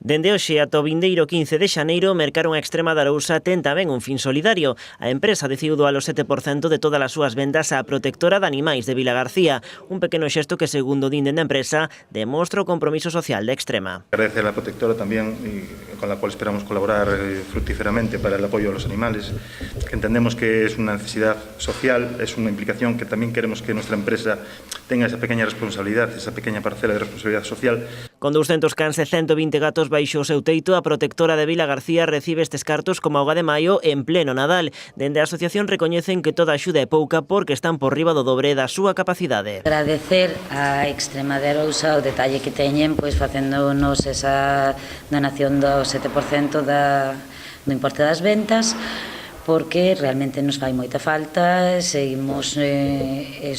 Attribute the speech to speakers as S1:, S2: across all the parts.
S1: Dende hoxe ata o vindeiro 15 de xaneiro, Mercar unha Extrema de Arousa ten tamén un fin solidario. A empresa decidiu doar o 7% de todas as súas vendas á protectora de animais de Vilagarcía, un pequeno xesto que, segundo din dende a empresa, demostra o compromiso social de Extrema.
S2: Agradecer a la protectora también, y con la cual esperamos colaborar fructíferamente para el apoyo a los animales, que entendemos que es una necesidad social, es una implicación que también queremos que nuestra empresa tenga esa pequeña responsabilidad, esa pequeña parcela de responsabilidad social.
S1: Con 200 cans e 120 gatos baixo o seu teito, a protectora de Vilagarcía recibe estes cartos como auga de maio en pleno Nadal. Dende a asociación recoñecen que toda axuda é pouca porque están por riba do dobre da súa capacidade.
S3: Agradecer a Extrema de Arousa o detalle que teñen, pois facéndonos esa donación do 7% do importe das ventas, porque realmente nos fai moita falta, seguimos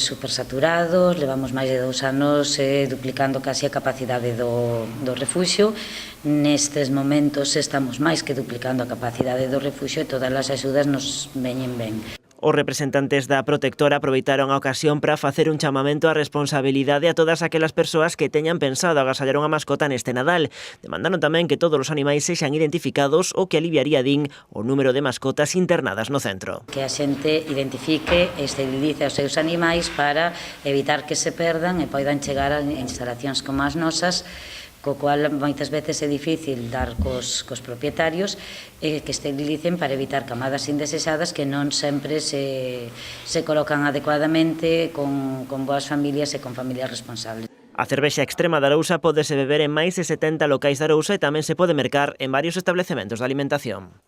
S3: super saturados, levamos máis de 2 anos duplicando casi a capacidade do refuxio. Nestes momentos estamos máis que duplicando a capacidade do refuxio e todas as axudas nos veñen ben.
S1: Os representantes da protectora aproveitaron a ocasión para facer un chamamento á responsabilidade a todas aquelas persoas que teñan pensado agasallar unha mascota neste Nadal. Demandaron tamén que todos os animais sexan identificados, o que aliviaría, din, o número de mascotas internadas no centro.
S3: Que a xente identifique e esterilice os seus animais para evitar que se perdan e poidan chegar a instalacións como as nosas, co cual moitas veces é difícil dar cos propietarios que esterilicen para evitar camadas indesexadas que non sempre se colocan adecuadamente con boas familias e con familias responsables.
S1: A cervexa Extrema de Arousa pódese beber en máis de 70 locais de Arousa e tamén se pode mercar en varios establecementos de alimentación.